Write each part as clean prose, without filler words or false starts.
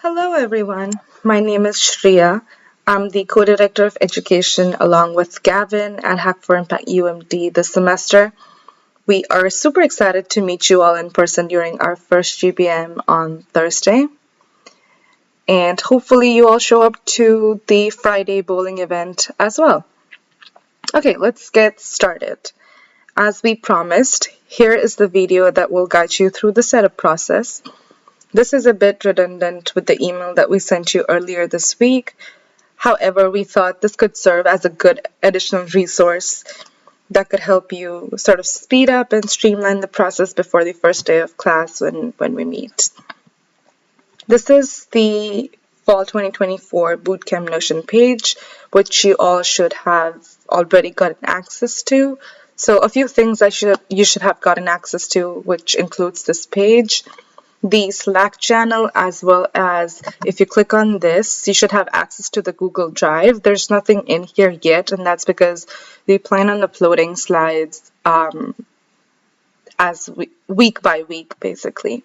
Hello, everyone. My name is Shreya. I'm the co-director of education along with Gavin at Hack for Impact UMD this semester. We are super excited to meet you all in person during our first GBM on Thursday. And hopefully you all show up to the Friday bowling event as well. Okay, let's get started. As we promised, here is the video that will guide you through the setup process. This is a bit redundant with the email that we sent you earlier this week. However, we thought this could serve as a good additional resource that could help you sort of speed up and streamline the process before the first day of class when we meet. This is the Fall 2024 Bootcamp Notion page, which you all should have already gotten access to. So a few things you should have gotten access to, which includes this page, the Slack channel, as well as if you click on this, you should have access to the Google Drive. There's nothing in here yet, and that's because we plan on uploading slides week by week, basically.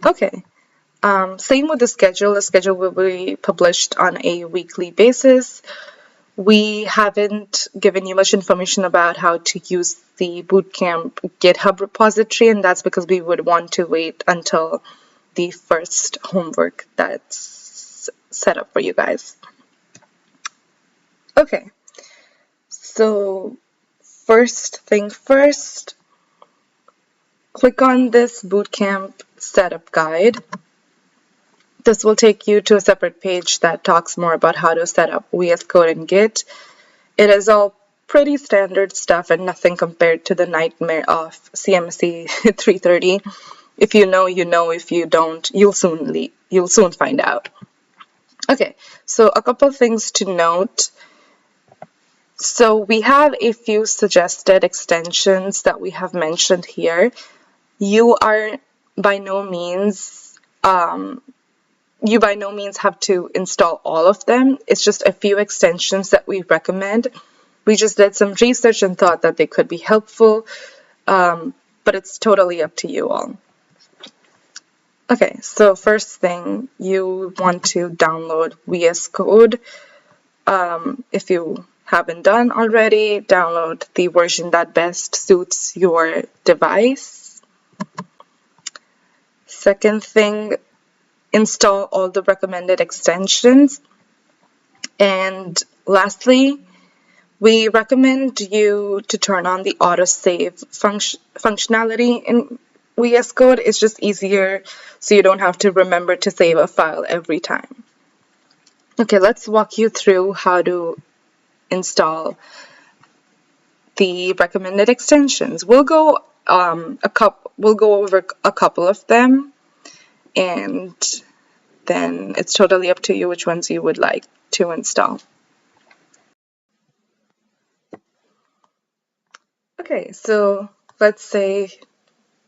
Okay. Same with the schedule. The schedule will be published on a weekly basis. We haven't given you much information about how to use the Bootcamp GitHub repository, and that's because we would want to wait until the first homework that's set up for you guys. Okay, so first thing first, click on this Bootcamp setup guide. This will take you to a separate page that talks more about how to set up VS Code and Git. It is all pretty standard stuff and nothing compared to the nightmare of CMC 330. If you know, you know. If you don't, you'll soon find out. Okay, so a couple things to note. So we have a few suggested extensions that we have mentioned here. You by no means have to install all of them. It's just a few extensions that we recommend. We just did some research and thought that they could be helpful, but it's totally up to you all. Okay, so first thing, you want to download VS Code. If you haven't done already, download the version that best suits your device. Second thing, install all the recommended extensions. And lastly, we recommend you to turn on the autosave functionality in VS Code. It's just easier so you don't have to remember to save a file every time. Okay, let's walk you through how to install the recommended extensions. We'll go over a couple of them, and then it's totally up to you which ones you would like to install. Okay, so let's say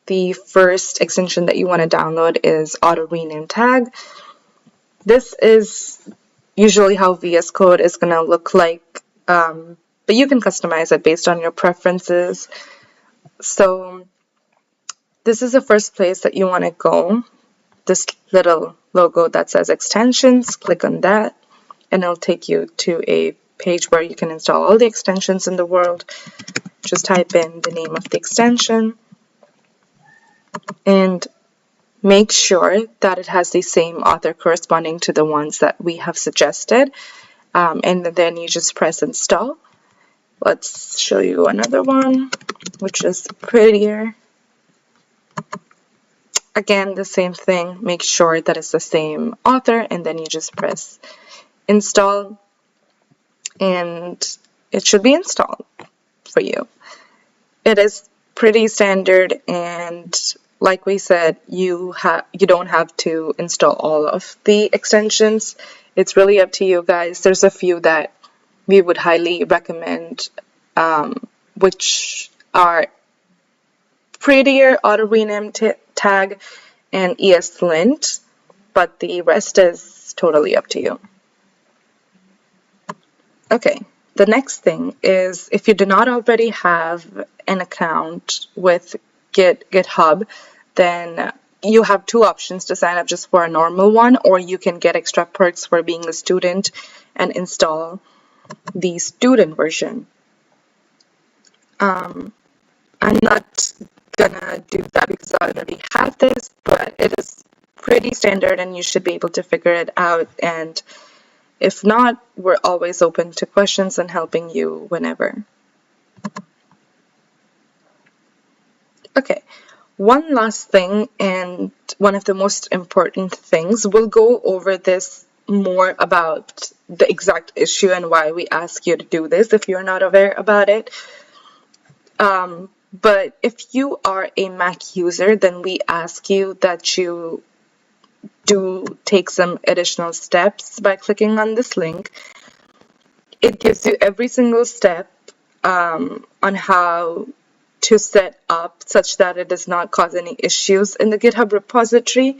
the first extension that you want to download is Auto Rename Tag. This is usually how VS Code is going to look like, but you can customize it based on your preferences. So this is the first place that you want to go. This little logo that says extensions, click on that, and it'll take you to a page where you can install all the extensions in the world. Just type in the name of the extension and make sure that it has the same author corresponding to the ones that we have suggested, and then you just press install. Let's show you another one which is prettier. Again, the same thing, make sure that it's the same author, and then you just press install, and it should be installed for you. It is pretty standard, and like we said, you don't have to install all of the extensions. It's really up to you guys. There's a few that we would highly recommend, which are Prettier, Auto Rename Tag, and ESLint, but the rest is totally up to you. Okay, the next thing is, if you do not already have an account with GitHub, then you have two options to sign up just for a normal one, or you can get extra perks for being a student and install the student version. I'm not gonna do that because I already have this, but it is pretty standard and you should be able to figure it out. And if not, we're always open to questions and helping you whenever. Okay, one last thing, and one of the most important things, we'll go over this more about the exact issue and why we ask you to do this if you're not aware about it. But if you are a Mac user, then we ask you that you do take some additional steps by clicking on this link. It gives you every single step on how to set up such that it does not cause any issues in the GitHub repository.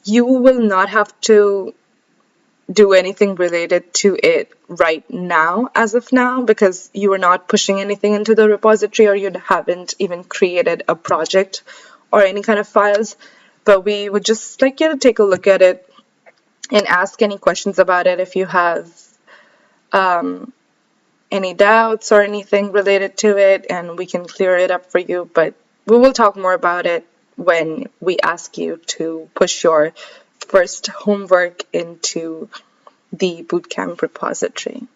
You will not have to do anything related to it right now, as of now, because you are not pushing anything into the repository or you haven't even created a project or any kind of files. But we would just like you to take a look at it and ask any questions about it if you have any doubts or anything related to it, and we can clear it up for you. But we will talk more about it when we ask you to push your first homework into the bootcamp repository.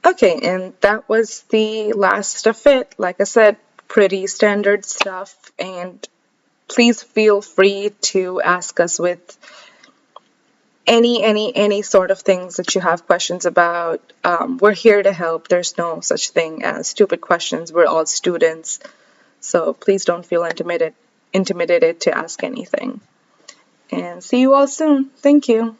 Okay, and that was the last of it. Like I said, pretty standard stuff, and please feel free to ask us with any sort of things that you have questions about. We're here to help. There's no such thing as stupid questions. We're all students, so please don't feel intimidated to ask anything. And see you all soon. Thank you.